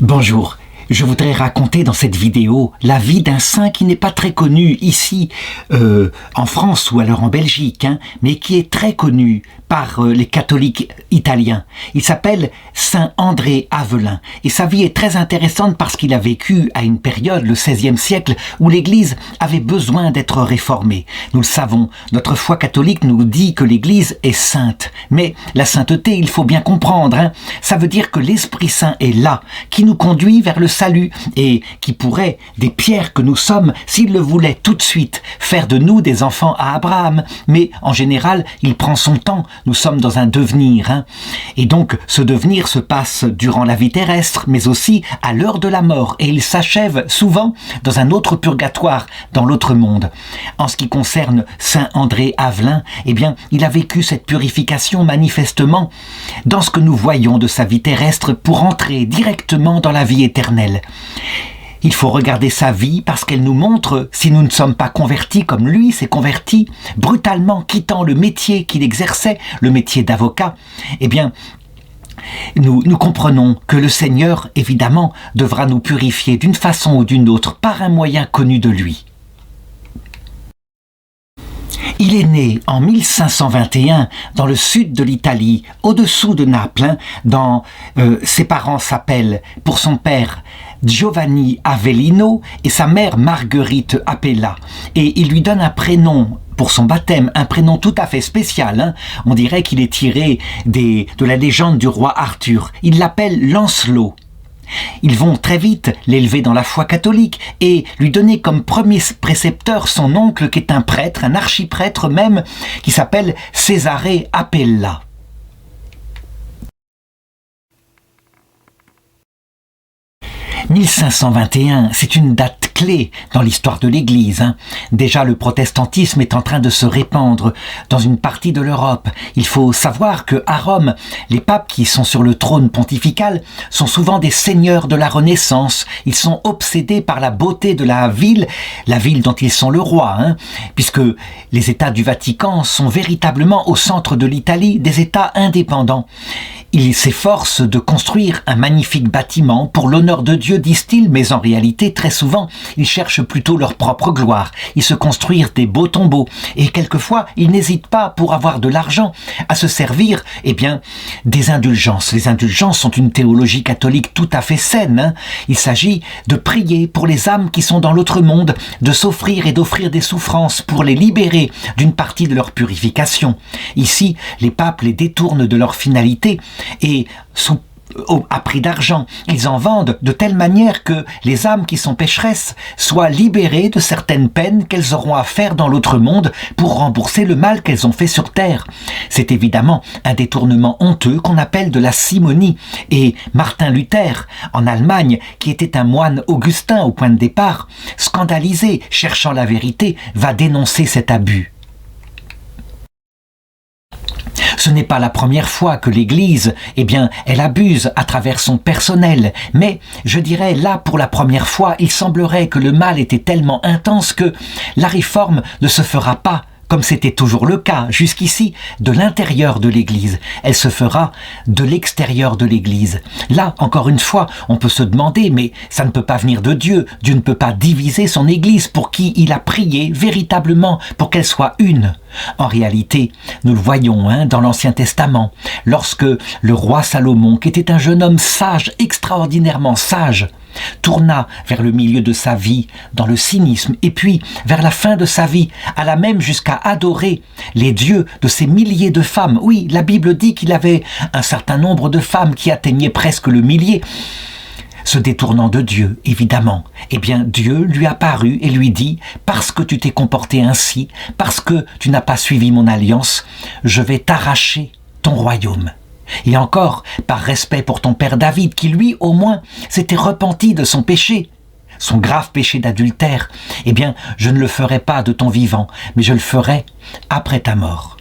Bonjour, je voudrais raconter dans cette vidéo la vie d'un saint qui n'est pas très connu ici en France ou alors en Belgique, mais qui est très connu par les catholiques italiens. Il s'appelle Saint André Avelin et sa vie est très intéressante parce qu'il a vécu à une période, le XVIe siècle, où l'Église avait besoin d'être réformée. Nous le savons, notre foi catholique nous dit que l'Église est sainte, mais la sainteté, il faut bien comprendre, ça veut dire que l'Esprit Saint est là, qui nous conduit vers le salut et qui pourrait, des pierres que nous sommes, s'il le voulait tout de suite, faire de nous des enfants à Abraham. Mais en général, il prend son temps. Nous sommes dans un devenir. Et donc, ce devenir se passe durant la vie terrestre, mais aussi à l'heure de la mort. Et il s'achève souvent dans un autre purgatoire, dans l'autre monde. En ce qui concerne Saint André Avelin, eh bien, il a vécu cette purification manifestement dans ce que nous voyons de sa vie terrestre pour entrer directement dans la vie éternelle. Il faut regarder sa vie parce qu'elle nous montre si nous ne sommes pas convertis comme lui s'est converti, brutalement quittant le métier qu'il exerçait, le métier d'avocat. Eh bien, nous comprenons que le Seigneur, évidemment, devra nous purifier d'une façon ou d'une autre par un moyen connu de lui. Il est né en 1521 dans le sud de l'Italie, au-dessous de Naples. Ses parents s'appellent, pour son père, Giovanni Avellino et sa mère Marguerite Appella. Et il lui donne un prénom pour son baptême, un prénom tout à fait spécial. On dirait qu'il est tiré de la légende du roi Arthur. Il l'appelle Lancelot. Ils vont très vite l'élever dans la foi catholique et lui donner comme premier précepteur son oncle qui est un prêtre, un archiprêtre même, qui s'appelle Cesare Appella. « 1521, c'est une date clé dans l'histoire de l'Église. Déjà, le protestantisme est en train de se répandre dans une partie de l'Europe. Il faut savoir qu'à Rome, les papes qui sont sur le trône pontifical sont souvent des seigneurs de la Renaissance. Ils sont obsédés par la beauté de la ville dont ils sont le roi, puisque les États du Vatican sont véritablement au centre de l'Italie, des États indépendants. Ils s'efforcent de construire un magnifique bâtiment pour l'honneur de Dieu, disent-ils, mais en réalité, très souvent, ils cherchent plutôt leur propre gloire. Ils se construisent des beaux tombeaux et quelquefois, ils n'hésitent pas, pour avoir de l'argent, à se servir, des indulgences. Les indulgences sont une théologie catholique tout à fait saine. Il s'agit de prier pour les âmes qui sont dans l'autre monde, de s'offrir et d'offrir des souffrances pour les libérer d'une partie de leur purification. Ici, les papes les détournent de leur finalité et à prix d'argent, ils en vendent de telle manière que les âmes qui sont pécheresses soient libérées de certaines peines qu'elles auront à faire dans l'autre monde pour rembourser le mal qu'elles ont fait sur terre. C'est évidemment un détournement honteux qu'on appelle de la simonie. Et Martin Luther, en Allemagne, qui était un moine augustin au point de départ, scandalisé, cherchant la vérité, va dénoncer cet abus. Ce n'est pas la première fois que l'Église, elle abuse à travers son personnel. Mais, je dirais, là, pour la première fois, il semblerait que le mal était tellement intense que la réforme ne se fera pas, comme c'était toujours le cas jusqu'ici, de l'intérieur de l'Église. Elle se fera de l'extérieur de l'Église. Là, encore une fois, on peut se demander, mais ça ne peut pas venir de Dieu. Dieu ne peut pas diviser son Église pour qui il a prié véritablement pour qu'elle soit une. En réalité, nous le voyons dans l'Ancien Testament, lorsque le roi Salomon, qui était un jeune homme sage, extraordinairement sage, tourna vers le milieu de sa vie dans le cynisme et puis vers la fin de sa vie alla même jusqu'à adorer les dieux de ces milliers de femmes. Oui, la Bible dit qu'il avait un certain nombre de femmes qui atteignaient presque le millier. Se détournant de Dieu, évidemment, Dieu lui apparut et lui dit « Parce que tu t'es comporté ainsi, parce que tu n'as pas suivi mon alliance, je vais t'arracher ton royaume. » Et encore, par respect pour ton père David, qui lui, au moins, s'était repenti de son péché, son grave péché d'adultère, je ne le ferai pas de ton vivant, mais je le ferai après ta mort.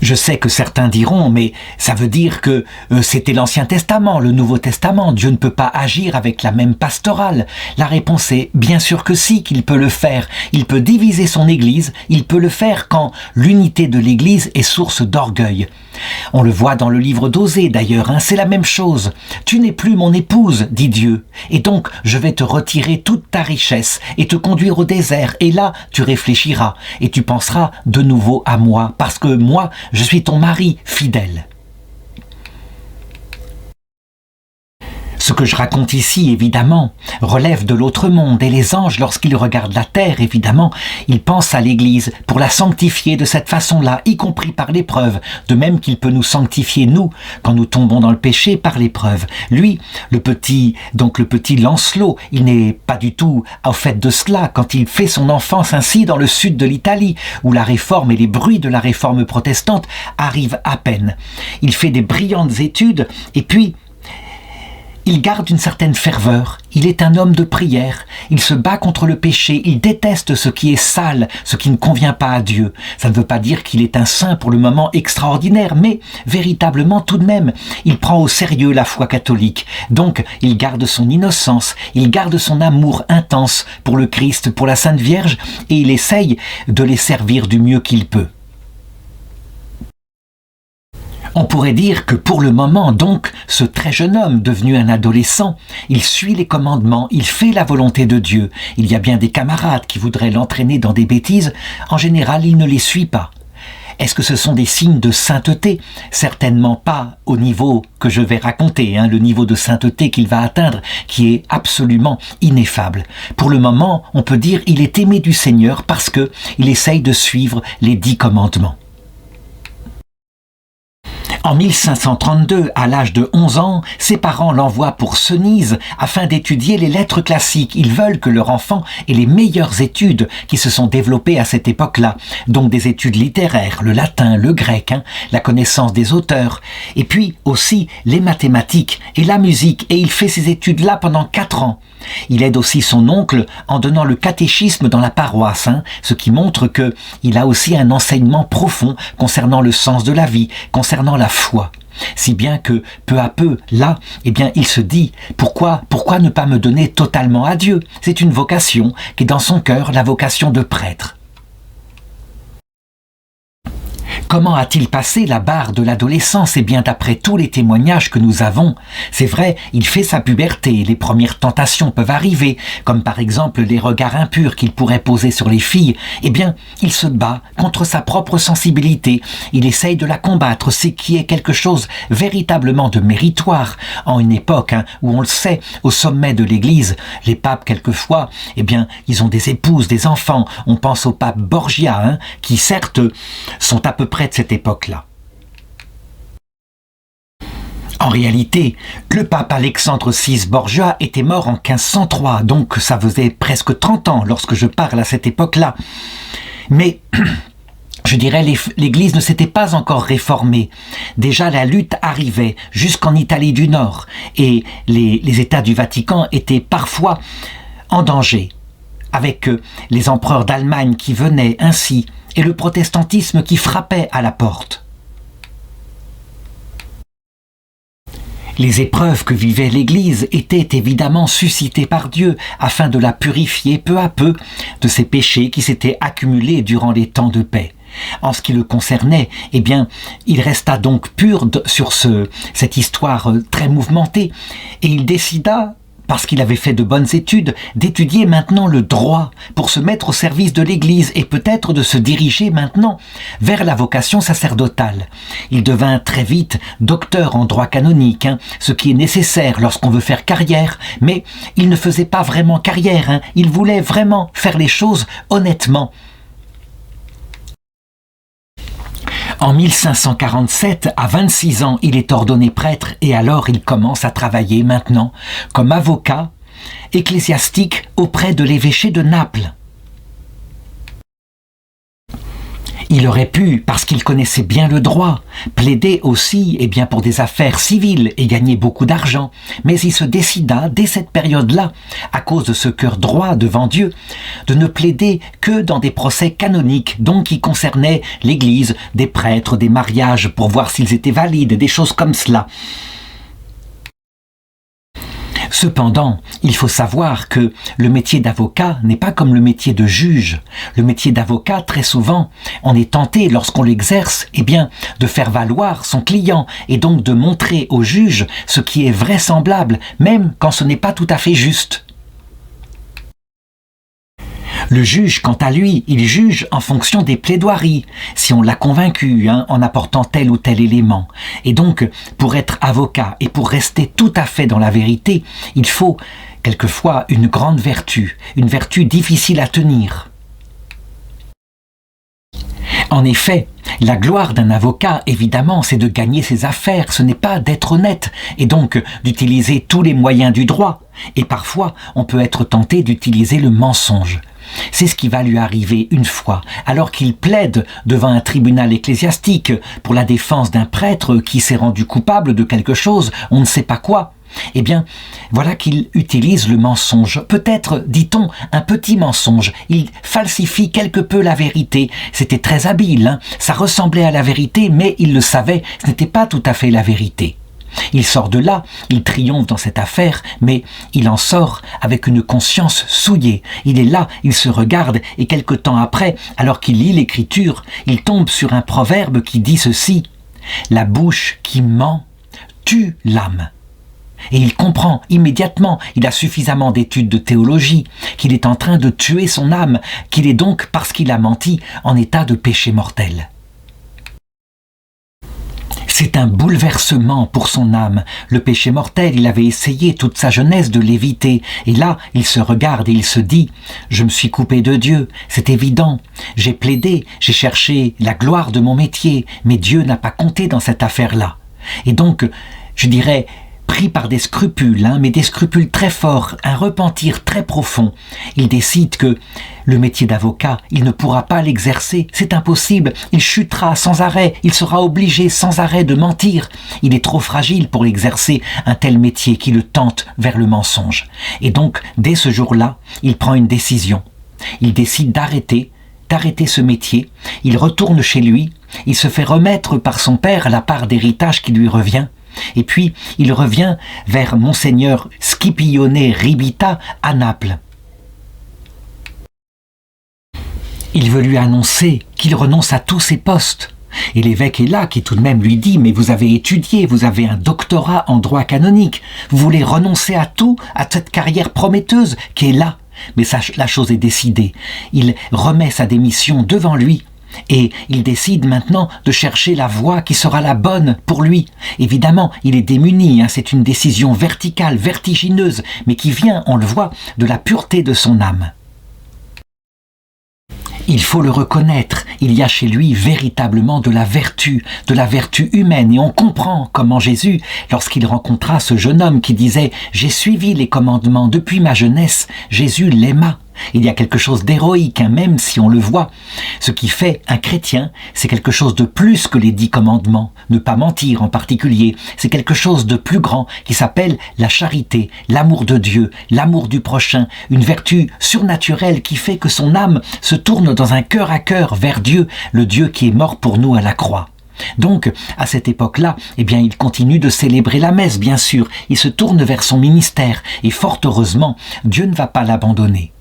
Je sais que certains diront, mais ça veut dire que c'était l'Ancien Testament, le Nouveau Testament. Dieu ne peut pas agir avec la même pastorale. La réponse est bien sûr que si, qu'il peut le faire. Il peut diviser son Église, il peut le faire quand l'unité de l'Église est source d'orgueil. On le voit dans le livre d'Osée d'ailleurs, c'est la même chose. Tu n'es plus mon épouse, dit Dieu, et donc je vais te retirer toute ta richesse et te conduire au désert, et là tu réfléchiras et tu penseras de nouveau à moi, parce que moi je suis ton mari fidèle. Ce que je raconte ici, évidemment, relève de l'autre monde, et les anges, lorsqu'ils regardent la terre, évidemment, ils pensent à l'Église pour la sanctifier de cette façon-là, y compris par l'épreuve, de même qu'il peut nous sanctifier, nous, quand nous tombons dans le péché, par l'épreuve. Lui, le petit Lancelot, il n'est pas du tout au fait de cela quand il fait son enfance ainsi dans le sud de l'Italie, où la réforme et les bruits de la réforme protestante arrivent à peine. Il fait des brillantes études, et puis il garde une certaine ferveur, il est un homme de prière, il se bat contre le péché, il déteste ce qui est sale, ce qui ne convient pas à Dieu. Ça ne veut pas dire qu'il est un saint pour le moment extraordinaire, mais véritablement tout de même, il prend au sérieux la foi catholique. Donc, il garde son innocence, il garde son amour intense pour le Christ, pour la Sainte Vierge, et il essaye de les servir du mieux qu'il peut. On pourrait dire que pour le moment, donc, ce très jeune homme, devenu un adolescent, il suit les commandements, il fait la volonté de Dieu. Il y a bien des camarades qui voudraient l'entraîner dans des bêtises. En général, il ne les suit pas. Est-ce que ce sont des signes de sainteté? Certainement pas au niveau que je vais raconter, le niveau de sainteté qu'il va atteindre, qui est absolument ineffable. Pour le moment, on peut dire qu'il est aimé du Seigneur parce qu'il essaye de suivre les 10 commandements. En 1532, à l'âge de 11 ans, ses parents l'envoient pour Senise afin d'étudier les lettres classiques. Ils veulent que leur enfant ait les meilleures études qui se sont développées à cette époque-là. Donc des études littéraires, le latin, le grec, la connaissance des auteurs. Et puis aussi les mathématiques et la musique. Et il fait ces études-là pendant 4 ans. Il aide aussi son oncle en donnant le catéchisme dans la paroisse, ce qui montre qu'il a aussi un enseignement profond concernant le sens de la vie, concernant la foi. Si bien que, peu à peu, là, il se dit « Pourquoi ne pas me donner totalement à Dieu ?» C'est une vocation qui est dans son cœur, la vocation de prêtre. Comment a-t-il passé la barre de l'adolescence? Eh bien, d'après tous les témoignages que nous avons, c'est vrai, il fait sa puberté, les premières tentations peuvent arriver, comme par exemple les regards impurs qu'il pourrait poser sur les filles. Eh bien, il se bat contre sa propre sensibilité, il essaye de la combattre, ce qui est quelque chose véritablement de méritoire en une époque où on le sait, au sommet de l'Église, les papes quelquefois, ils ont des épouses, des enfants. On pense au pape Borgia, qui certes sont à peu près de cette époque-là. En réalité, le pape Alexandre VI Borgia était mort en 1503, donc ça faisait presque 30 ans lorsque je parle à cette époque-là. Mais je dirais l'Église ne s'était pas encore réformée. Déjà la lutte arrivait jusqu'en Italie du Nord et les États du Vatican étaient parfois en danger, avec les empereurs d'Allemagne qui venaient ainsi et le protestantisme qui frappait à la porte. Les épreuves que vivait l'Église étaient évidemment suscitées par Dieu afin de la purifier peu à peu de ses péchés qui s'étaient accumulés durant les temps de paix. En ce qui le concernait, il resta donc pur sur cette histoire très mouvementée et il décida, parce qu'il avait fait de bonnes études, d'étudier maintenant le droit pour se mettre au service de l'Église et peut-être de se diriger maintenant vers la vocation sacerdotale. Il devint très vite docteur en droit canonique, ce qui est nécessaire lorsqu'on veut faire carrière, mais il ne faisait pas vraiment carrière, il voulait vraiment faire les choses honnêtement. En 1547, à 26 ans, il est ordonné prêtre et alors il commence à travailler maintenant comme avocat ecclésiastique auprès de l'évêché de Naples. Il aurait pu, parce qu'il connaissait bien le droit, plaider aussi pour des affaires civiles et gagner beaucoup d'argent, mais il se décida, dès cette période-là, à cause de ce cœur droit devant Dieu, de ne plaider que dans des procès canoniques, donc qui concernaient l'Église, des prêtres, des mariages, pour voir s'ils étaient valides, des choses comme cela. Cependant, il faut savoir que le métier d'avocat n'est pas comme le métier de juge. Le métier d'avocat, très souvent, on est tenté, lorsqu'on l'exerce, de faire valoir son client et donc de montrer au juge ce qui est vraisemblable, même quand ce n'est pas tout à fait juste. Le juge, quant à lui, il juge en fonction des plaidoiries, si on l'a convaincu en apportant tel ou tel élément. Et donc, pour être avocat et pour rester tout à fait dans la vérité, il faut quelquefois une grande vertu, une vertu difficile à tenir. En effet, la gloire d'un avocat, évidemment, c'est de gagner ses affaires, ce n'est pas d'être honnête, et donc d'utiliser tous les moyens du droit. Et parfois, on peut être tenté d'utiliser le mensonge. C'est ce qui va lui arriver une fois, alors qu'il plaide devant un tribunal ecclésiastique pour la défense d'un prêtre qui s'est rendu coupable de quelque chose, on ne sait pas quoi. Voilà qu'il utilise le mensonge. Peut-être, dit-on, un petit mensonge. Il falsifie quelque peu la vérité. C'était très habile, ça ressemblait à la vérité, mais il le savait, ce n'était pas tout à fait la vérité. Il sort de là, il triomphe dans cette affaire, mais il en sort avec une conscience souillée. Il est là, il se regarde, et quelque temps après, alors qu'il lit l'Écriture, il tombe sur un proverbe qui dit ceci: « La bouche qui ment tue l'âme ». Et il comprend immédiatement, il a suffisamment d'études de théologie, qu'il est en train de tuer son âme, qu'il est donc, parce qu'il a menti, en état de péché mortel. C'est un bouleversement pour son âme. Le péché mortel, il avait essayé toute sa jeunesse de l'éviter. Et là, il se regarde et il se dit « Je me suis coupé de Dieu, c'est évident. J'ai plaidé, j'ai cherché la gloire de mon métier, mais Dieu n'a pas compté dans cette affaire-là. » Et donc, je dirais, pris par des scrupules, mais des scrupules très forts, un repentir très profond, il décide que le métier d'avocat, il ne pourra pas l'exercer, c'est impossible, il chutera sans arrêt, il sera obligé sans arrêt de mentir. Il est trop fragile pour exercer un tel métier qui le tente vers le mensonge. Et donc, dès ce jour-là, il prend une décision. Il décide d'arrêter ce métier, il retourne chez lui, il se fait remettre par son père la part d'héritage qui lui revient, et puis il revient vers Monseigneur Scipione Ribita à Naples. Il veut lui annoncer qu'il renonce à tous ses postes. Et l'évêque est là, qui tout de même lui dit « Mais vous avez étudié, vous avez un doctorat en droit canonique, vous voulez renoncer à tout, à cette carrière prometteuse qui est là ?» Mais la chose est décidée. Il remet sa démission devant lui et il décide maintenant de chercher la voie qui sera la bonne pour lui. Évidemment, il est démuni, c'est une décision verticale, vertigineuse, mais qui vient, on le voit, de la pureté de son âme. Il faut le reconnaître, il y a chez lui véritablement de la vertu humaine. Et on comprend comment Jésus, lorsqu'il rencontra ce jeune homme qui disait « J'ai suivi les commandements depuis ma jeunesse », Jésus l'aima. Il y a quelque chose d'héroïque, même si on le voit. Ce qui fait un chrétien, c'est quelque chose de plus que les 10 commandements. Ne pas mentir en particulier, c'est quelque chose de plus grand qui s'appelle la charité, l'amour de Dieu, l'amour du prochain, une vertu surnaturelle qui fait que son âme se tourne dans un cœur à cœur vers Dieu, le Dieu qui est mort pour nous à la croix. Donc, à cette époque-là, il continue de célébrer la messe, bien sûr. Il se tourne vers son ministère et fort heureusement, Dieu ne va pas l'abandonner.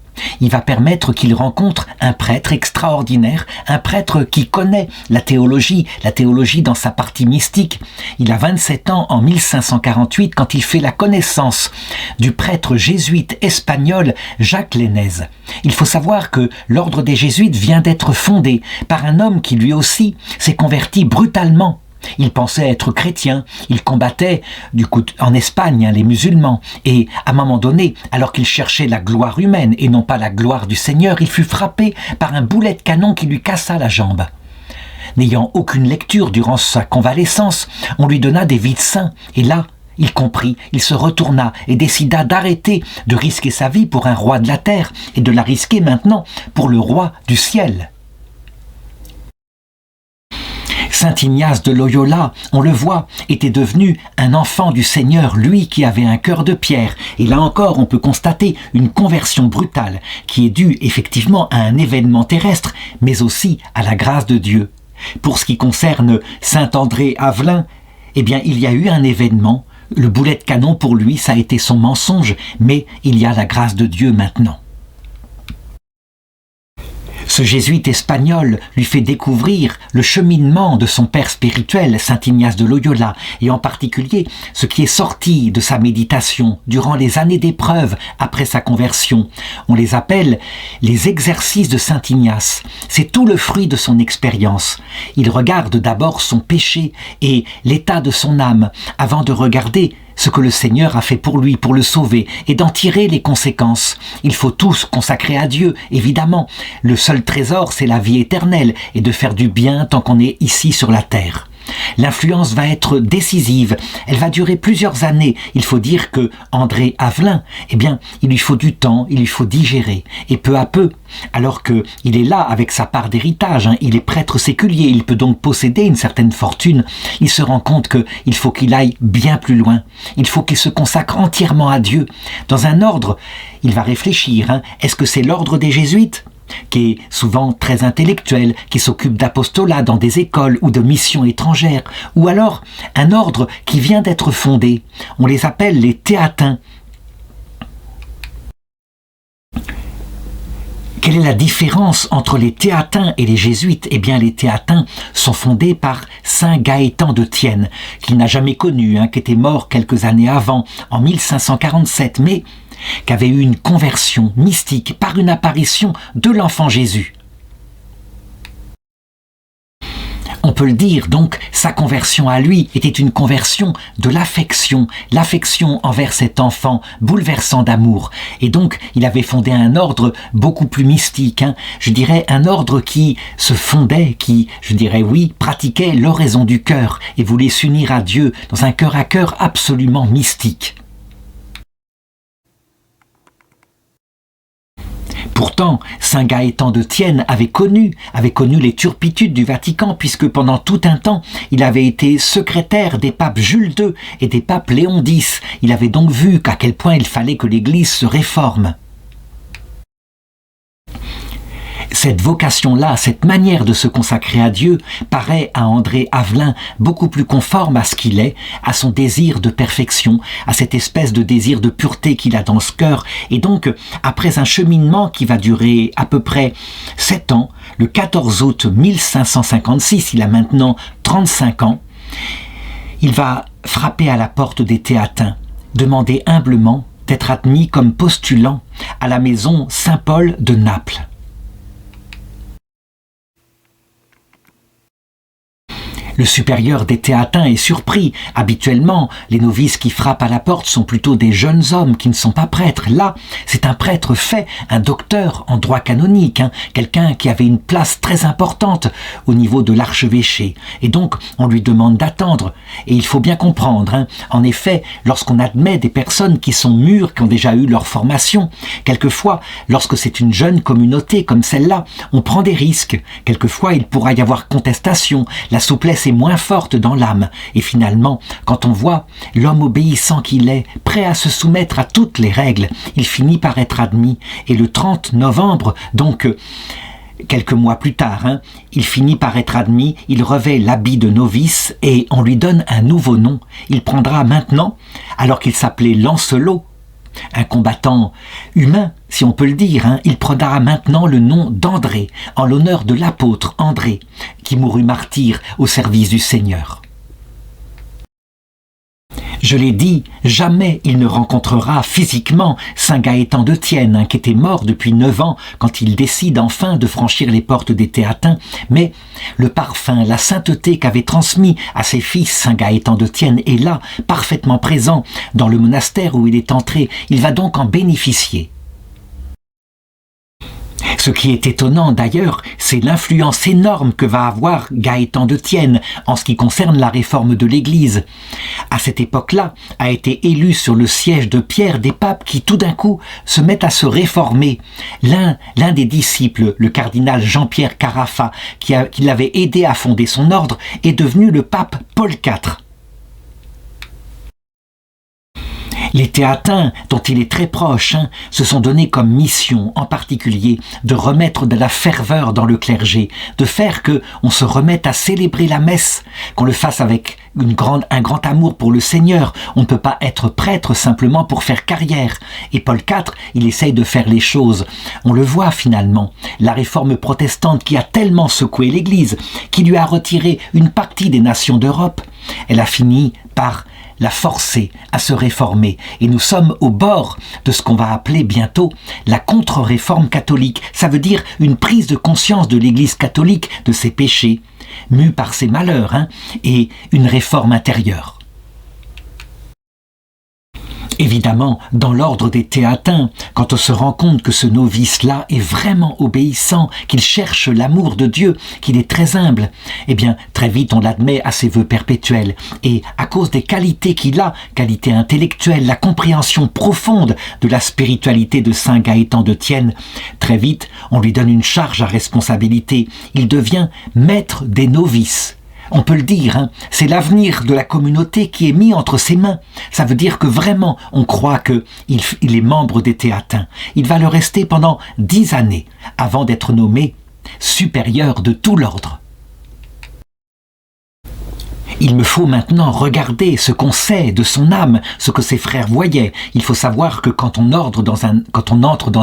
Il va permettre qu'il rencontre un prêtre extraordinaire, un prêtre qui connaît la théologie dans sa partie mystique. Il a 27 ans en 1548 quand il fait la connaissance du prêtre jésuite espagnol Jacques Lainez. Il faut savoir que l'ordre des jésuites vient d'être fondé par un homme qui lui aussi s'est converti brutalement. Il pensait être chrétien, il combattait en Espagne les musulmans et à un moment donné, alors qu'il cherchait la gloire humaine et non pas la gloire du Seigneur, il fut frappé par un boulet de canon qui lui cassa la jambe. N'ayant aucune lecture durant sa convalescence, on lui donna des vides saints et là, il comprit, il se retourna et décida d'arrêter de risquer sa vie pour un roi de la terre et de la risquer maintenant pour le roi du ciel. Saint Ignace de Loyola, on le voit, était devenu un enfant du Seigneur, lui qui avait un cœur de pierre. Et là encore, on peut constater une conversion brutale qui est due effectivement à un événement terrestre, mais aussi à la grâce de Dieu. Pour ce qui concerne Saint André Avelin, il y a eu un événement Le boulet de canon pour lui, ça a été son mensonge, mais il y a la grâce de Dieu maintenant. Ce jésuite espagnol lui fait découvrir le cheminement de son père spirituel, saint Ignace de Loyola, et en particulier ce qui est sorti de sa méditation durant les années d'épreuve après sa conversion. On les appelle les exercices de saint Ignace. C'est tout le fruit de son expérience. Il regarde d'abord son péché et l'état de son âme avant de regarder ce que le Seigneur a fait pour lui, pour le sauver, et d'en tirer les conséquences. Il faut tous consacrer à Dieu, évidemment. Le seul trésor, c'est la vie éternelle, et de faire du bien tant qu'on est ici sur la terre. L'influence va être décisive, elle va durer plusieurs années. Il faut dire que André Avelin, eh bien, il lui faut du temps, il lui faut digérer. Et peu à peu, alors qu'il est là avec sa part d'héritage, il est prêtre séculier, il peut donc posséder une certaine fortune, il se rend compte qu'il faut qu'il aille bien plus loin. Il faut qu'il se consacre entièrement à Dieu. Dans un ordre, il va réfléchir, est-ce que c'est l'ordre des jésuites ? Qui est souvent très intellectuel, qui s'occupe d'apostolat dans des écoles ou de missions étrangères, ou alors un ordre qui vient d'être fondé. On les appelle les théatins. Quelle est la différence entre les théatins et les jésuites ? Eh bien, les théatins sont fondés par saint Gaëtan de Thiène, qu'il n'a jamais connu, qui était mort quelques années avant, en 1547, mais qui avait eu une conversion mystique par une apparition de l'enfant Jésus. On peut le dire, donc, sa conversion à lui était une conversion de l'affection envers cet enfant bouleversant d'amour. Et donc, il avait fondé un ordre beaucoup plus mystique, je dirais un ordre qui se fondait, qui, je dirais oui, pratiquait l'oraison du cœur et voulait s'unir à Dieu dans un cœur à cœur absolument mystique. Pourtant, saint Gaëtan de Thiène avait connu les turpitudes du Vatican, puisque pendant tout un temps, il avait été secrétaire des papes Jules II et des papes Léon X. Il avait donc vu qu'à quel point il fallait que l'Église se réforme. Cette vocation-là, cette manière de se consacrer à Dieu, paraît à André Avelin beaucoup plus conforme à ce qu'il est, à son désir de perfection, à cette espèce de désir de pureté qu'il a dans ce cœur. Et donc, après un cheminement qui va durer à peu près 7 ans, le 14 août 1556, il a maintenant 35 ans, il va frapper à la porte des théatins, demander humblement d'être admis comme postulant à la maison Saint-Paul de Naples. Le supérieur des théatins est surpris. Habituellement, les novices qui frappent à la porte sont plutôt des jeunes hommes qui ne sont pas prêtres. Là, c'est un prêtre fait, un docteur en droit canonique, quelqu'un qui avait une place très importante au niveau de l'archevêché. Et donc, on lui demande d'attendre. Et il faut bien comprendre, en effet, lorsqu'on admet des personnes qui sont mûres, qui ont déjà eu leur formation, quelquefois, lorsque c'est une jeune communauté comme celle-là, on prend des risques. Quelquefois, il pourra y avoir contestation, la souplesse est moins forte dans l'âme. Et finalement, quand on voit l'homme obéissant qu'il est, prêt à se soumettre à toutes les règles, il finit par être admis. Et le 30 novembre, donc quelques mois plus tard, il finit par être admis, il revêt l'habit de novice et on lui donne un nouveau nom. Il prendra maintenant, alors qu'il s'appelait Lancelot, un combattant humain, si on peut le dire, il prendra maintenant le nom d'André, en l'honneur de l'apôtre André, qui mourut martyr au service du Seigneur. Je l'ai dit, jamais il ne rencontrera physiquement saint Gaëtan de Thiène, qui était mort depuis 9 ans quand il décide enfin de franchir les portes des théatins, mais le parfum, la sainteté qu'avait transmis à ses fils saint Gaëtan de Thiène est là, parfaitement présent dans le monastère où il est entré. Il va donc en bénéficier. Ce qui est étonnant d'ailleurs, c'est l'influence énorme que va avoir Gaëtan de Thiène en ce qui concerne la réforme de l'Église. À cette époque-là, a été élu sur le siège de Pierre des papes qui tout d'un coup se mettent à se réformer. L'un des disciples, le cardinal Jean-Pierre Carafa, qui l'avait aidé à fonder son ordre, est devenu le pape Paul IV. Les Théatins, dont il est très proche, se sont donnés comme mission, en particulier, de remettre de la ferveur dans le clergé, de faire que on se remette à célébrer la messe, qu'on le fasse avec un grand amour pour le Seigneur. On ne peut pas être prêtre simplement pour faire carrière. Et Paul IV, il essaye de faire les choses. On le voit finalement. La réforme protestante qui a tellement secoué l'Église, qui lui a retiré une partie des nations d'Europe, elle a fini par la forcer à se réformer. Et nous sommes au bord de ce qu'on va appeler bientôt la contre-réforme catholique. Ça veut dire une prise de conscience de l'Église catholique de ses péchés, mue par ses malheurs, et une réforme intérieure. Évidemment, dans l'ordre des Théatins, quand on se rend compte que ce novice-là est vraiment obéissant, qu'il cherche l'amour de Dieu, qu'il est très humble, eh bien, très vite on l'admet à ses vœux perpétuels. Et à cause des qualités qu'il a, qualités intellectuelles, la compréhension profonde de la spiritualité de Saint Gaëtan de Thiène, très vite on lui donne une charge à responsabilité. Il devient maître des novices. On peut le dire, c'est l'avenir de la communauté qui est mis entre ses mains. Ça veut dire que vraiment, on croit qu'il est membre des Théatins. Il va le rester pendant 10 années, avant d'être nommé supérieur de tout l'ordre. Il me faut maintenant regarder ce qu'on sait de son âme, ce que ses frères voyaient. Il faut savoir que quand on entre dans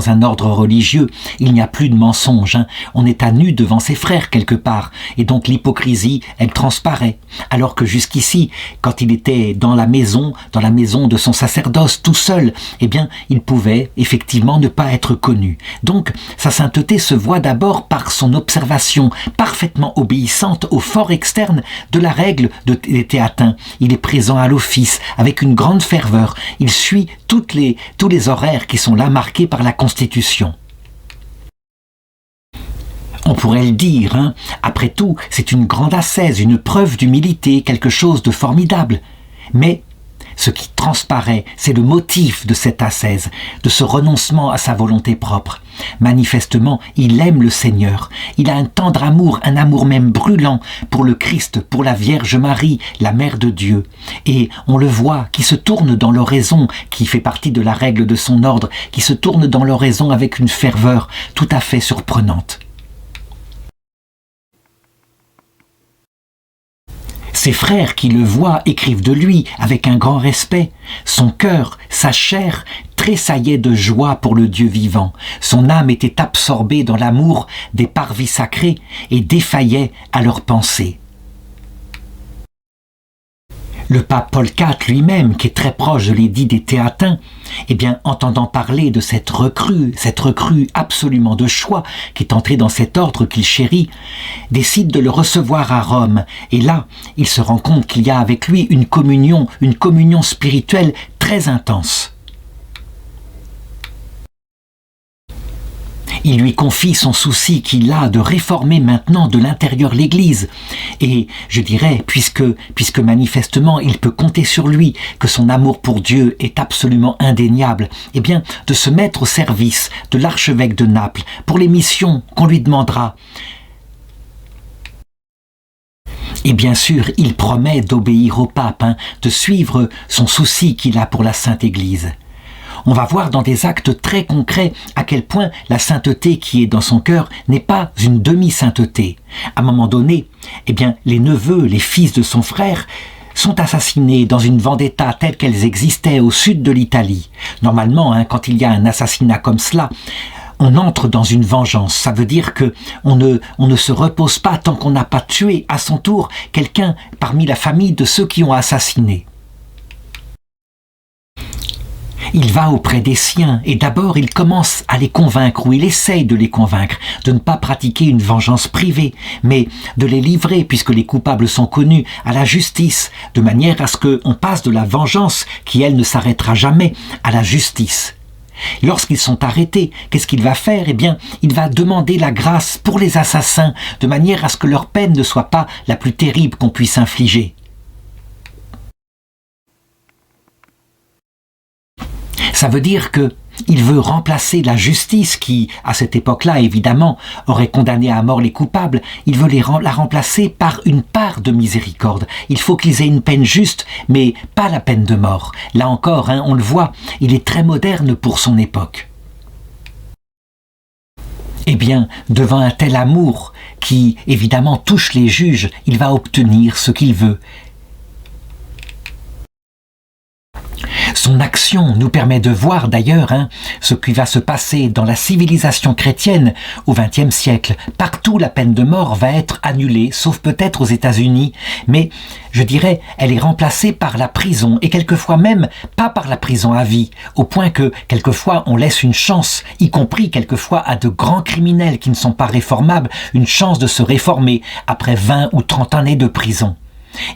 un ordre religieux, il n'y a plus de mensonge. On est à nu devant ses frères quelque part. Et donc l'hypocrisie, elle transparaît. Alors que jusqu'ici, quand il était dans la maison de son sacerdoce, tout seul, eh bien, il pouvait effectivement ne pas être connu. Donc, sa sainteté se voit d'abord par son observation parfaitement obéissante au fort externe de la règle des Théatins. Il est présent à l'office avec une grande ferveur. Il suit tous les horaires qui sont là marqués par la Constitution. On pourrait le dire, après tout, c'est une grande ascèse, une preuve d'humilité, quelque chose de formidable. Mais ce qui transparaît, c'est le motif de cette ascèse, de ce renoncement à sa volonté propre. Manifestement, il aime le Seigneur. Il a un tendre amour, un amour même brûlant pour le Christ, pour la Vierge Marie, la Mère de Dieu. Et on le voit, qui se tourne dans l'oraison, qui fait partie de la règle de son ordre, qui se tourne dans l'oraison avec une ferveur tout à fait surprenante. Ses frères qui le voient écrivent de lui avec un grand respect. Son cœur, sa chair, tressaillaient de joie pour le Dieu vivant. Son âme était absorbée dans l'amour des parvis sacrés et défaillait à leurs pensées. Le pape Paul IV lui-même, qui est très proche de l'édit des Théatins, eh bien, entendant parler de cette recrue absolument de choix, qui est entrée dans cet ordre qu'il chérit, décide de le recevoir à Rome. Et là, il se rend compte qu'il y a avec lui une communion spirituelle très intense. Il lui confie son souci qu'il a de réformer maintenant de l'intérieur l'Église. Et je dirais, puisque manifestement il peut compter sur lui, que son amour pour Dieu est absolument indéniable, eh bien, de se mettre au service de l'archevêque de Naples pour les missions qu'on lui demandera. Et bien sûr, il promet d'obéir au pape, de suivre son souci qu'il a pour la Sainte Église. On va voir dans des actes très concrets à quel point la sainteté qui est dans son cœur n'est pas une demi-sainteté. À un moment donné, eh bien, les neveux, les fils de son frère, sont assassinés dans une vendetta telle qu'elles existaient au sud de l'Italie. Normalement, quand il y a un assassinat comme cela, on entre dans une vengeance. Ça veut dire que on ne se repose pas tant qu'on n'a pas tué à son tour quelqu'un parmi la famille de ceux qui ont assassiné. Il va auprès des siens et d'abord il commence à les convaincre, ou il essaye de les convaincre, de ne pas pratiquer une vengeance privée, mais de les livrer, puisque les coupables sont connus, à la justice, de manière à ce qu'on passe de la vengeance, qui elle ne s'arrêtera jamais, à la justice. Lorsqu'ils sont arrêtés, qu'est-ce qu'il va faire ? Eh bien, il va demander la grâce pour les assassins, de manière à ce que leur peine ne soit pas la plus terrible qu'on puisse infliger. Ça veut dire que il veut remplacer la justice qui, à cette époque-là, évidemment, aurait condamné à mort les coupables. Il veut la remplacer par une part de miséricorde. Il faut qu'ils aient une peine juste, mais pas la peine de mort. Là encore, on le voit, il est très moderne pour son époque. Eh bien, devant un tel amour qui, évidemment, touche les juges, il va obtenir ce qu'il veut. Son action nous permet de voir d'ailleurs ce qui va se passer dans la civilisation chrétienne au XXe siècle. Partout, la peine de mort va être annulée, sauf peut-être aux États-Unis, mais je dirais, elle est remplacée par la prison, et quelquefois même pas par la prison à vie, au point que quelquefois on laisse une chance, y compris quelquefois à de grands criminels qui ne sont pas réformables, une chance de se réformer après 20 ou 30 années de prison.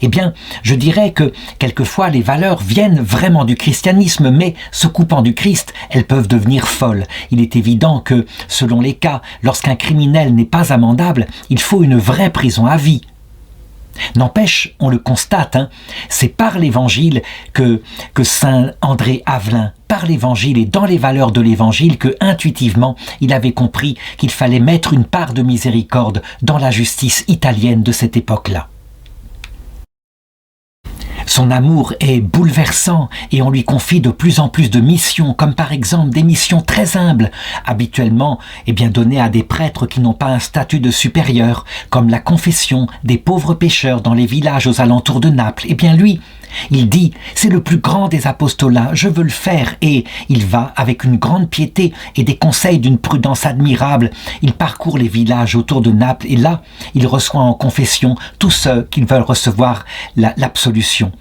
Eh bien, je dirais que quelquefois les valeurs viennent vraiment du christianisme, mais se coupant du Christ, elles peuvent devenir folles. Il est évident que, selon les cas, lorsqu'un criminel n'est pas amendable, il faut une vraie prison à vie. N'empêche, on le constate, c'est par l'Évangile que saint André Avelin, par l'Évangile et dans les valeurs de l'Évangile, que intuitivement, il avait compris qu'il fallait mettre une part de miséricorde dans la justice italienne de cette époque-là. Son amour est bouleversant et on lui confie de plus en plus de missions, comme par exemple des missions très humbles, habituellement données à des prêtres qui n'ont pas un statut de supérieur, comme la confession des pauvres pécheurs dans les villages aux alentours de Naples. Eh bien lui, il dit, c'est le plus grand des apostolats, je veux le faire, et il va avec une grande piété et des conseils d'une prudence admirable. Il parcourt les villages autour de Naples et là, il reçoit en confession tous ceux qui veulent recevoir l'absolution.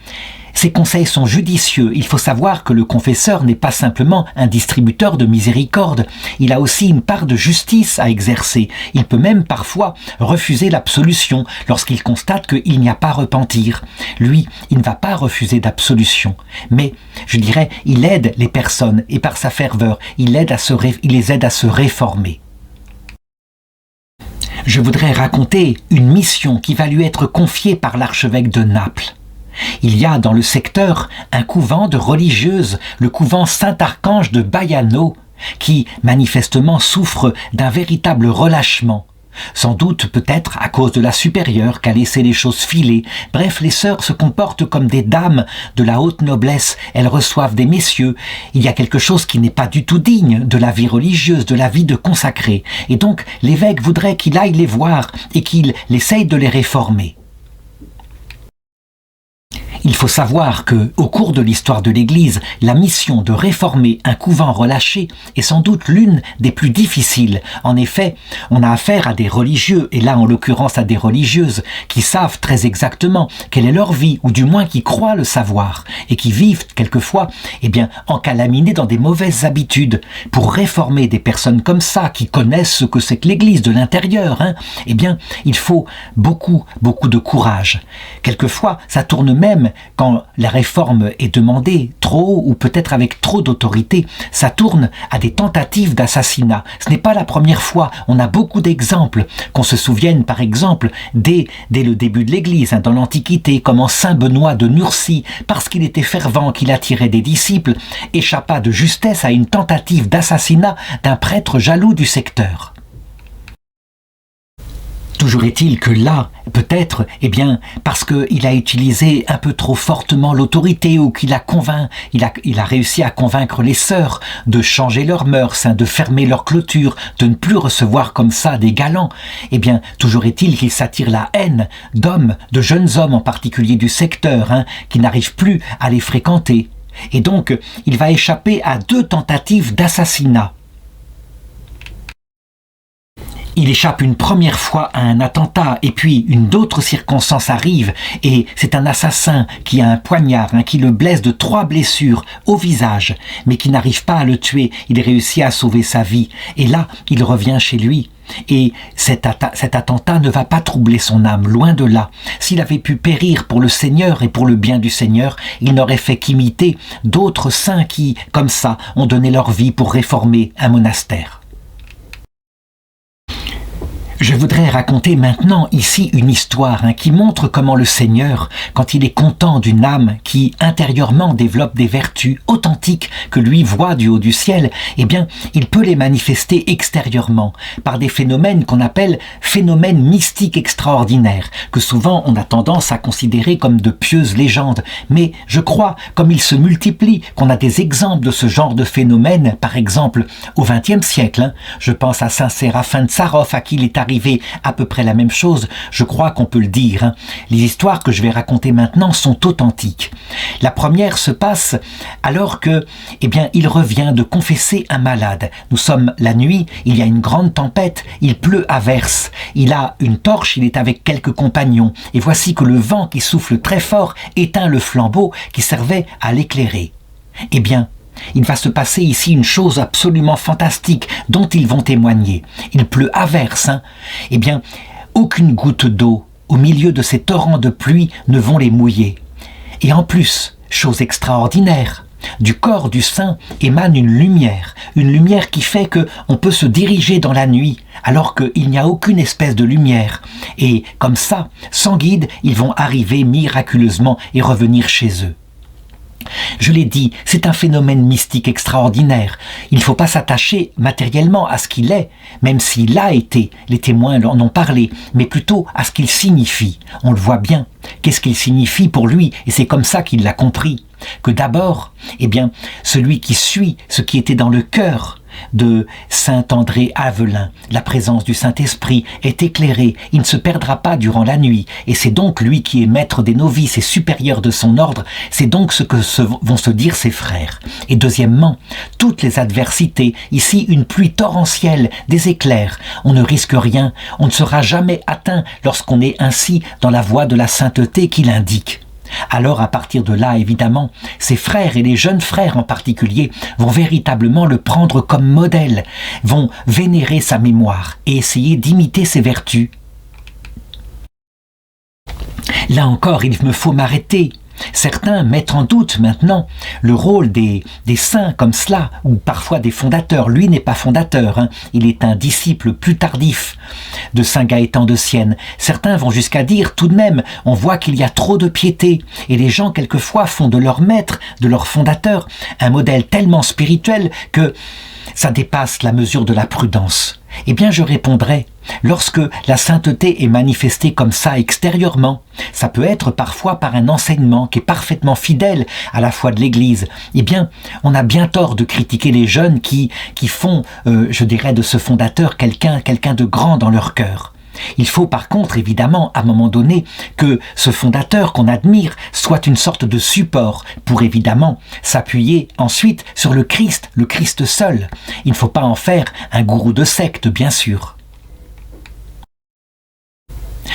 Ces conseils sont judicieux. Il faut savoir que le confesseur n'est pas simplement un distributeur de miséricorde. Il a aussi une part de justice à exercer. Il peut même parfois refuser l'absolution lorsqu'il constate qu'il n'y a pas repentir. Lui, il ne va pas refuser d'absolution. Mais, je dirais, il aide les personnes et par sa ferveur, il les aide à se réformer. Je voudrais raconter une mission qui va lui être confiée par l'archevêque de Naples. Il y a dans le secteur un couvent de religieuses, le couvent Saint-Archange de Baiano, qui manifestement souffre d'un véritable relâchement. Sans doute peut-être à cause de la supérieure qui a laissé les choses filer. Bref, les sœurs se comportent comme des dames de la haute noblesse. Elles reçoivent des messieurs. Il y a quelque chose qui n'est pas du tout digne de la vie religieuse, de la vie de consacré. Et donc l'évêque voudrait qu'il aille les voir et qu'il essaye de les réformer. Il faut savoir que, au cours de l'histoire de l'Église, la mission de réformer un couvent relâché est sans doute l'une des plus difficiles. En effet, on a affaire à des religieux, et là en l'occurrence à des religieuses, qui savent très exactement quelle est leur vie, ou du moins qui croient le savoir, et qui vivent quelquefois encalaminées dans des mauvaises habitudes. Pour réformer des personnes comme ça, qui connaissent ce que c'est que l'Église de l'intérieur, il faut beaucoup de courage. Quelquefois, ça tourne même quand la réforme est demandée trop ou peut-être avec trop d'autorité, ça tourne à des tentatives d'assassinat. Ce n'est pas la première fois, on a beaucoup d'exemples, qu'on se souvienne par exemple dès le début de l'Église, dans l'Antiquité, comment saint Benoît de Nursie, parce qu'il était fervent, qu'il attirait des disciples, échappa de justesse à une tentative d'assassinat d'un prêtre jaloux du secteur. Toujours est-il que là, peut-être, parce qu'il a utilisé un peu trop fortement l'autorité ou qu'il a il a réussi à convaincre les sœurs de changer leurs mœurs, de fermer leurs clôtures, de ne plus recevoir comme ça des galants. Toujours est-il qu'il s'attire la haine d'hommes, de jeunes hommes en particulier du secteur, qui n'arrivent plus à les fréquenter. Et donc, il va échapper à 2 tentatives d'assassinat. Il échappe une première fois à un attentat et puis une autre circonstance arrive et c'est un assassin qui a un poignard, qui le blesse de 3 blessures au visage, mais qui n'arrive pas à le tuer. Il réussit à sauver sa vie et là, il revient chez lui. Et cet attentat ne va pas troubler son âme, loin de là. S'il avait pu périr pour le Seigneur et pour le bien du Seigneur, il n'aurait fait qu'imiter d'autres saints qui, comme ça, ont donné leur vie pour réformer un monastère. Je voudrais raconter maintenant ici une histoire qui montre comment le Seigneur, quand il est content d'une âme qui intérieurement développe des vertus authentiques que lui voit du haut du ciel, eh bien, il peut les manifester extérieurement par des phénomènes qu'on appelle phénomènes mystiques extraordinaires, que souvent on a tendance à considérer comme de pieuses légendes. Mais je crois, comme ils se multiplient, qu'on a des exemples de ce genre de phénomènes, par exemple au XXe siècle. Je pense à Saint Séraphin de Sarov, à qui il est arrivé à peu près la même chose, je crois qu'on peut le dire. Les histoires que je vais raconter maintenant sont authentiques. La première se passe alors que, il revient de confesser un malade. Nous sommes la nuit, il y a une grande tempête, il pleut à verse. Il a une torche, il est avec quelques compagnons. Et voici que le vent qui souffle très fort éteint le flambeau qui servait à l'éclairer. Il va se passer ici une chose absolument fantastique dont ils vont témoigner. Il pleut à verse. Aucune goutte d'eau au milieu de ces torrents de pluie ne vont les mouiller. Et en plus, chose extraordinaire, du corps du saint émane une lumière qui fait que on peut se diriger dans la nuit alors qu'il n'y a aucune espèce de lumière. Et comme ça, sans guide, ils vont arriver miraculeusement et revenir chez eux. Je l'ai dit, c'est un phénomène mystique extraordinaire. Il ne faut pas s'attacher matériellement à ce qu'il est, même s'il a été, les témoins en ont parlé, mais plutôt à ce qu'il signifie. On le voit bien. Qu'est-ce qu'il signifie pour lui? Et c'est comme ça qu'il l'a compris. Que d'abord, celui qui suit ce qui était dans le cœur de saint André Avelin, la présence du Saint-Esprit est éclairée, il ne se perdra pas durant la nuit, et c'est donc lui qui est maître des novices et supérieur de son ordre, c'est donc ce que vont se dire ses frères. Et deuxièmement, toutes les adversités, ici une pluie torrentielle, des éclairs, on ne risque rien, on ne sera jamais atteint lorsqu'on est ainsi dans la voie de la sainteté qu'il indique. Alors à partir de là, évidemment, ses frères et les jeunes frères en particulier vont véritablement le prendre comme modèle, vont vénérer sa mémoire et essayer d'imiter ses vertus. Là encore, il me faut m'arrêter. Certains mettent en doute maintenant le rôle des saints comme cela, ou parfois des fondateurs. Lui n'est pas fondateur, il est un disciple plus tardif de saint Gaëtan de Sienne. Certains vont jusqu'à dire tout de même, on voit qu'il y a trop de piété, et les gens quelquefois font de leur maître, de leur fondateur, un modèle tellement spirituel que ça dépasse la mesure de la prudence. Je répondrai, lorsque la sainteté est manifestée comme ça extérieurement, ça peut être parfois par un enseignement qui est parfaitement fidèle à la foi de l'Église, on a bien tort de critiquer les jeunes qui font, de ce fondateur quelqu'un de grand dans leur cœur. Il faut par contre, évidemment, à un moment donné, que ce fondateur qu'on admire soit une sorte de support pour, évidemment, s'appuyer ensuite sur le Christ seul. Il ne faut pas en faire un gourou de secte, bien sûr.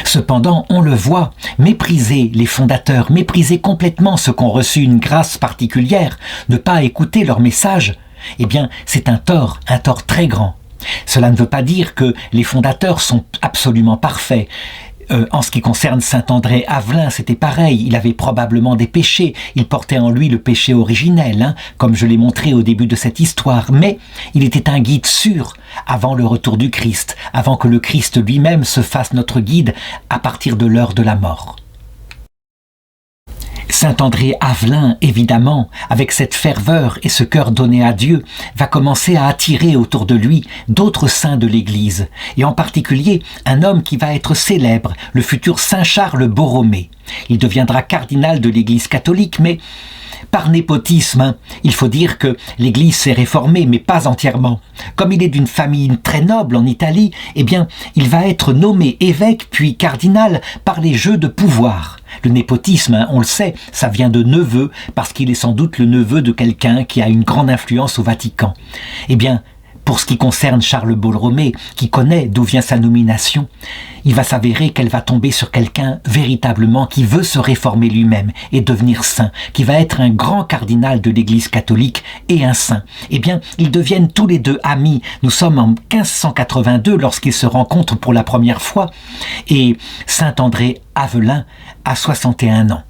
Cependant, on le voit, mépriser les fondateurs, mépriser complètement ceux qui ont reçu une grâce particulière, ne pas écouter leur message, c'est un tort très grand. Cela ne veut pas dire que les fondateurs sont absolument parfaits. En ce qui concerne saint André Avelin, c'était pareil, il avait probablement des péchés, il portait en lui le péché originel, comme je l'ai montré au début de cette histoire, mais il était un guide sûr avant le retour du Christ, avant que le Christ lui-même se fasse notre guide à partir de l'heure de la mort. Saint André Avelin, évidemment, avec cette ferveur et ce cœur donné à Dieu, va commencer à attirer autour de lui d'autres saints de l'Église, et en particulier un homme qui va être célèbre, le futur saint Charles Borromée. Il deviendra cardinal de l'Église catholique, mais par népotisme. Il faut dire que l'Église s'est réformée, mais pas entièrement. Comme il est d'une famille très noble en Italie, il va être nommé évêque puis cardinal par les jeux de pouvoir. Le népotisme, on le sait, ça vient de neveu, parce qu'il est sans doute le neveu de quelqu'un qui a une grande influence au Vatican. Pour ce qui concerne Charles Borromée, qui connaît d'où vient sa nomination, il va s'avérer qu'elle va tomber sur quelqu'un véritablement qui veut se réformer lui-même et devenir saint, qui va être un grand cardinal de l'Église catholique et un saint. Ils deviennent tous les deux amis. Nous sommes en 1582 lorsqu'ils se rencontrent pour la première fois, et saint André Avelin a 61 ans.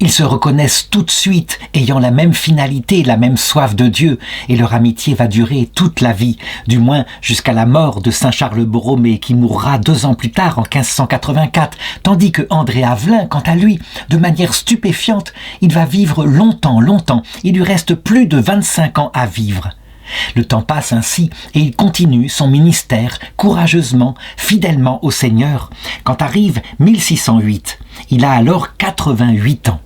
Ils se reconnaissent tout de suite, ayant la même finalité, la même soif de Dieu, et leur amitié va durer toute la vie, du moins jusqu'à la mort de Saint Charles Borromée, qui mourra 2 ans plus tard, en 1584, tandis que André Avelin, quant à lui, de manière stupéfiante, il va vivre longtemps, longtemps. Il lui reste plus de 25 ans à vivre. Le temps passe ainsi et il continue son ministère courageusement, fidèlement au Seigneur. Quand arrive 1608, il a alors 88 ans.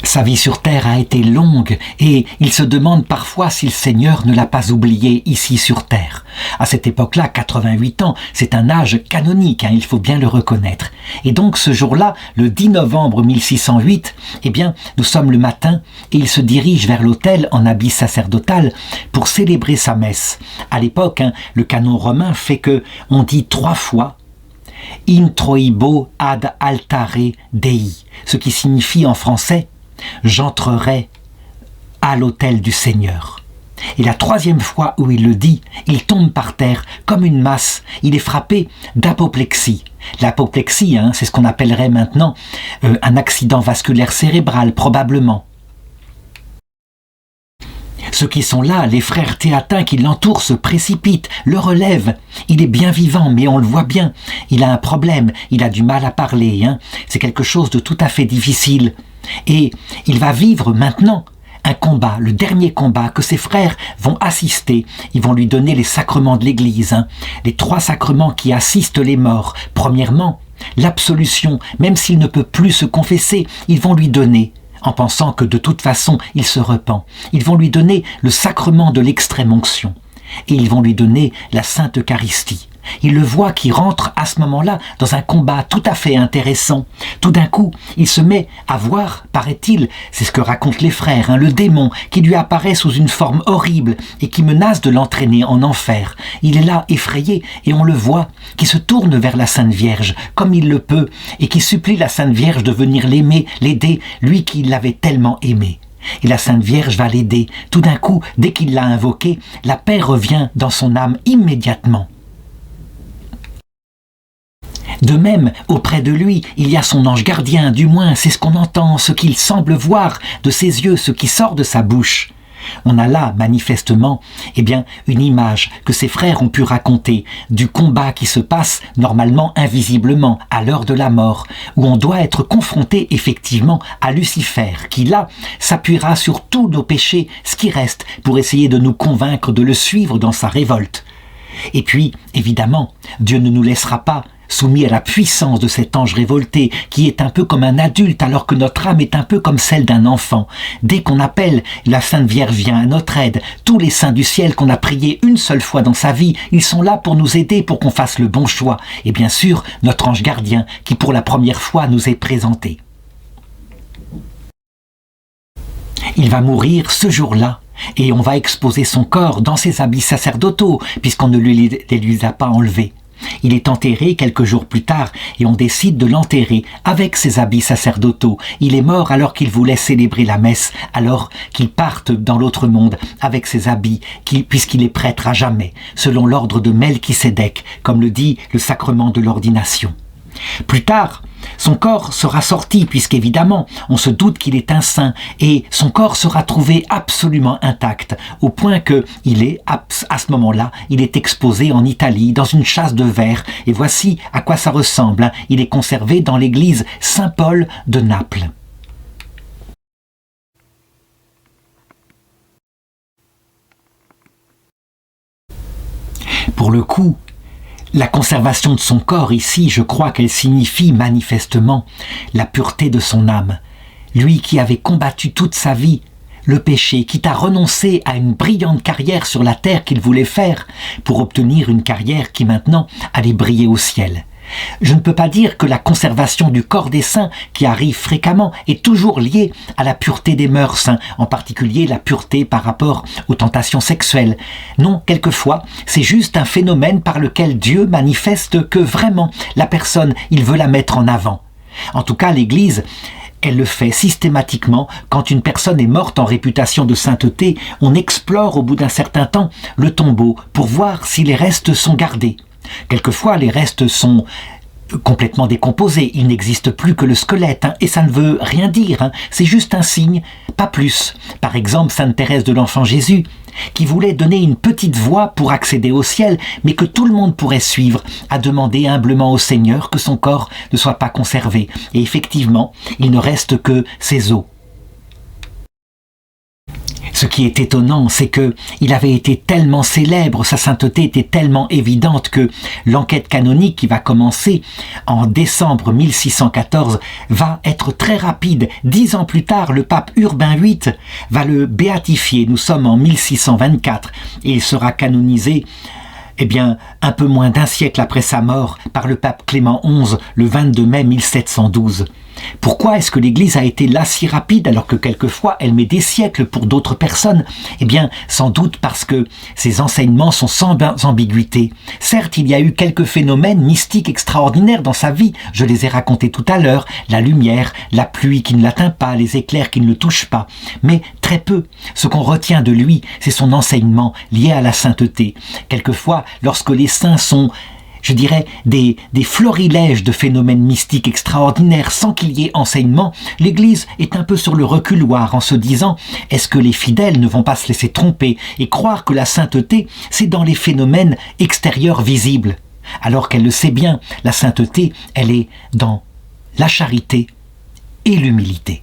Sa vie sur terre a été longue et il se demande parfois si le Seigneur ne l'a pas oublié ici sur terre. À cette époque-là, 88 ans, c'est un âge canonique, il faut bien le reconnaître. Et donc ce jour-là, le 10 novembre 1608, nous sommes le matin et il se dirige vers l'autel en habit sacerdotal pour célébrer sa messe. À l'époque, le canon romain fait que on dit 3 fois introibo ad altare Dei, ce qui signifie en français « j'entrerai à l'autel du Seigneur ». Et la 3e fois où il le dit, il tombe par terre comme une masse, il est frappé d'apoplexie. L'apoplexie, c'est ce qu'on appellerait maintenant un accident vasculaire cérébral, probablement. Ceux qui sont là, les frères théatins qui l'entourent, se précipitent, le relèvent. Il est bien vivant, mais on le voit bien. Il a un problème, il a du mal à parler. C'est quelque chose de tout à fait difficile. Et il va vivre maintenant un combat, le dernier combat que ses frères vont assister. Ils vont lui donner les sacrements de l'Église, les 3 sacrements qui assistent les morts. Premièrement, l'absolution, même s'il ne peut plus se confesser, ils vont lui donner, en pensant que de toute façon il se repent. Ils vont lui donner le sacrement de l'extrême-onction et ils vont lui donner la Sainte Eucharistie. Il le voit qui rentre à ce moment-là dans un combat tout à fait intéressant. Tout d'un coup, il se met à voir, paraît-il, c'est ce que racontent les frères, le démon qui lui apparaît sous une forme horrible et qui menace de l'entraîner en enfer. Il est là effrayé et on le voit qui se tourne vers la Sainte Vierge comme il le peut et qui supplie la Sainte Vierge de venir l'aimer, l'aider, lui qui l'avait tellement aimé. Et la Sainte Vierge va l'aider. Tout d'un coup, dès qu'il l'a invoquée, la paix revient dans son âme immédiatement. De même, auprès de lui, il y a son ange gardien, du moins c'est ce qu'on entend, ce qu'il semble voir de ses yeux, ce qui sort de sa bouche. On a là, manifestement, une image que ses frères ont pu raconter du combat qui se passe normalement invisiblement à l'heure de la mort, où on doit être confronté effectivement à Lucifer, qui là s'appuiera sur tous nos péchés, ce qui reste, pour essayer de nous convaincre de le suivre dans sa révolte. Et puis, évidemment, Dieu ne nous laissera pas soumis à la puissance de cet ange révolté qui est un peu comme un adulte alors que notre âme est un peu comme celle d'un enfant. Dès qu'on appelle, la Sainte Vierge vient à notre aide. Tous les saints du ciel qu'on a priés une seule fois dans sa vie, ils sont là pour nous aider, pour qu'on fasse le bon choix. Et bien sûr, notre ange gardien qui pour la première fois nous est présenté. Il va mourir ce jour-là. Et on va exposer son corps dans ses habits sacerdotaux, puisqu'on ne les lui a pas enlevés. Il est enterré quelques jours plus tard et on décide de l'enterrer avec ses habits sacerdotaux. Il est mort alors qu'il voulait célébrer la messe, alors qu'il parte dans l'autre monde avec ses habits, puisqu'il est prêtre à jamais, selon l'ordre de Melchisédek, comme le dit le sacrement de l'ordination. Plus tard, son corps sera sorti puisqu'évidemment, on se doute qu'il est un saint et son corps sera trouvé absolument intact au point que à ce moment-là, il est exposé en Italie dans une châsse de verre et voici à quoi ça ressemble. Il est conservé dans l'église Saint-Paul de Naples. Pour le coup, la conservation de son corps ici, je crois qu'elle signifie manifestement la pureté de son âme. Lui qui avait combattu toute sa vie le péché, quitte à renoncer à une brillante carrière sur la terre qu'il voulait faire pour obtenir une carrière qui maintenant allait briller au ciel. Je ne peux pas dire que la conservation du corps des saints, qui arrive fréquemment, est toujours liée à la pureté des mœurs, en particulier la pureté par rapport aux tentations sexuelles. Non, quelquefois, c'est juste un phénomène par lequel Dieu manifeste que vraiment la personne, il veut la mettre en avant. En tout cas, l'Église, elle le fait systématiquement. Quand une personne est morte en réputation de sainteté, on explore au bout d'un certain temps le tombeau pour voir si les restes sont gardés. Quelquefois, les restes sont complètement décomposé, il n'existe plus que le squelette, et ça ne veut rien dire, c'est juste un signe, pas plus. Par exemple, Sainte Thérèse de l'Enfant Jésus, qui voulait donner une petite voie pour accéder au ciel, mais que tout le monde pourrait suivre, a demandé humblement au Seigneur que son corps ne soit pas conservé. Et effectivement, il ne reste que ses os. Ce qui est étonnant, c'est que il avait été tellement célèbre, sa sainteté était tellement évidente que l'enquête canonique qui va commencer en décembre 1614 va être très rapide. 10 ans plus tard, le pape Urbain VIII va le béatifier. Nous sommes en 1624 et il sera canonisé un peu moins d'un siècle après sa mort par le pape Clément XI le 22 mai 1712. Pourquoi est-ce que l'Église a été là si rapide alors que quelquefois elle met des siècles pour d'autres personnes ? Sans doute parce que ses enseignements sont sans ambiguïté. Certes, il y a eu quelques phénomènes mystiques extraordinaires dans sa vie, je les ai racontés tout à l'heure, la lumière, la pluie qui ne l'atteint pas, les éclairs qui ne le touchent pas, mais très peu. Ce qu'on retient de lui, c'est son enseignement lié à la sainteté. Quelquefois, lorsque les saints sont des florilèges de phénomènes mystiques extraordinaires sans qu'il y ait enseignement, l'Église est un peu sur le reculoir en se disant « Est-ce que les fidèles ne vont pas se laisser tromper et croire que la sainteté, c'est dans les phénomènes extérieurs visibles ?» Alors qu'elle le sait bien, la sainteté, elle est dans la charité et l'humilité.